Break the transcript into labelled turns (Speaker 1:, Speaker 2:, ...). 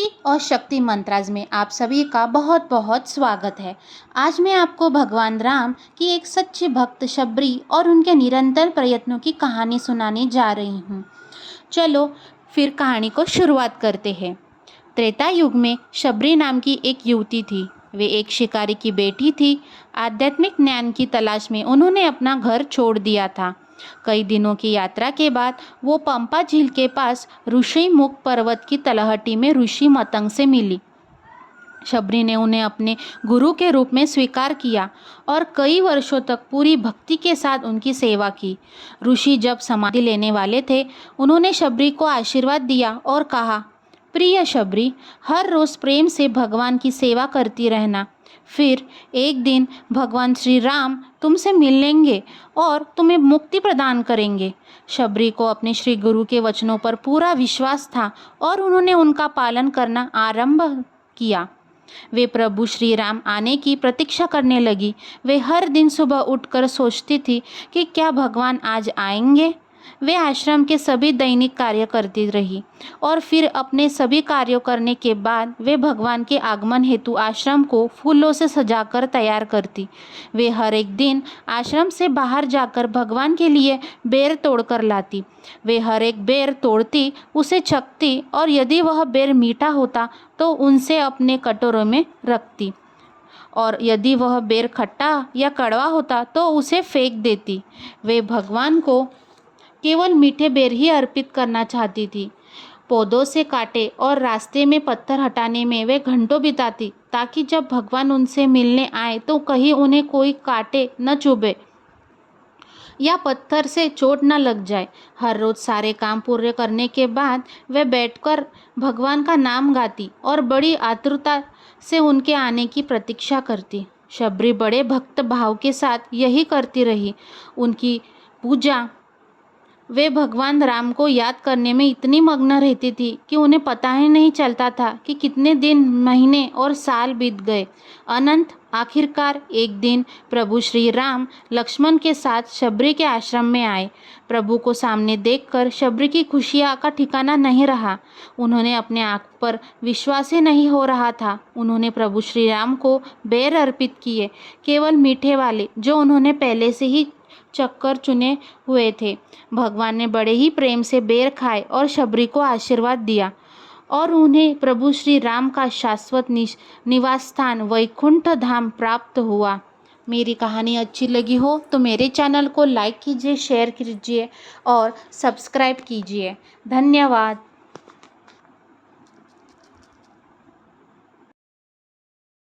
Speaker 1: भक्ति और शक्ति मंत्राज में आप सभी का बहुत बहुत स्वागत है। आज मैं आपको भगवान राम की एक सच्चे भक्त शबरी और उनके निरंतर प्रयत्नों की कहानी सुनाने जा रही हूँ। चलो फिर कहानी को शुरुआत करते हैं। त्रेता युग में शबरी नाम की एक युवती थी। वे एक शिकारी की बेटी थी। आध्यात्मिक ज्ञान की तलाश में उन्होंने अपना घर छोड़ दिया था। कई दिनों की यात्रा के बाद वो पंपा झील के पास ऋषि मुख पर्वत की तलहटी में ऋषि मतंग से मिली। शबरी ने उन्हें अपने गुरु के रूप में स्वीकार किया और कई वर्षों तक पूरी भक्ति के साथ उनकी सेवा की। ऋषि जब समाधि लेने वाले थे, उन्होंने शबरी को आशीर्वाद दिया और कहा, प्रिय शबरी, हर रोज प्रेम से भगवान की सेवा करती रहना। फिर एक दिन भगवान श्री राम तुमसे मिलेंगे और तुम्हें मुक्ति प्रदान करेंगे। शबरी को अपने श्री गुरु के वचनों पर पूरा विश्वास था और उन्होंने उनका पालन करना आरंभ किया। वे प्रभु श्री राम आने की प्रतीक्षा करने लगी। वे हर दिन सुबह उठकर सोचती थी कि क्या भगवान आज आएंगे। वे आश्रम के सभी दैनिक कार्य करती रही और फिर अपने सभी कार्यों करने के बाद वे भगवान के आगमन हेतु आश्रम को फूलों से सजाकर तैयार करती। वे हर एक दिन आश्रम से बाहर जाकर भगवान के लिए बेर तोड़कर लाती। वे हर एक बेर तोड़ती, उसे चखती और यदि वह बेर मीठा होता तो उनसे अपने कटोरों में रखती और यदि वह बेर खट्टा या कड़वा होता तो उसे फेंक देती। वे भगवान को केवल मीठे बेर ही अर्पित करना चाहती थी। पौधों से काटे और रास्ते में पत्थर हटाने में वे घंटों बिताती ताकि जब भगवान उनसे मिलने आए तो कहीं उन्हें कोई काटे न चुभे या पत्थर से चोट न लग जाए। हर रोज सारे काम पूरे करने के बाद वे बैठकर भगवान का नाम गाती और बड़ी आतुरता से उनके आने की प्रतीक्षा करती। शबरी बड़े भक्त भाव के साथ यही करती रही। उनकी पूजा वे भगवान राम को याद करने में इतनी मग्न रहती थी कि उन्हें पता ही नहीं चलता था कि कितने दिन, महीने और साल बीत गए। अनंत आखिरकार एक दिन प्रभु श्री राम लक्ष्मण के साथ शबरी के आश्रम में आए। प्रभु को सामने देखकर शबरी की खुशियाँ का ठिकाना नहीं रहा। उन्होंने अपने आँख पर विश्वास ही नहीं हो रहा था। उन्होंने प्रभु श्री राम को बेर अर्पित किए, केवल मीठे वाले जो उन्होंने पहले से ही चक्कर चुने हुए थे। भगवान ने बड़े ही प्रेम से बेर खाए और शबरी को आशीर्वाद दिया और उन्हें प्रभु श्री राम का शाश्वत निवास स्थान वैकुंठ धाम प्राप्त हुआ। मेरी कहानी अच्छी लगी हो तो मेरे चैनल को लाइक कीजिए, शेयर कीजिए और सब्सक्राइब कीजिए। धन्यवाद।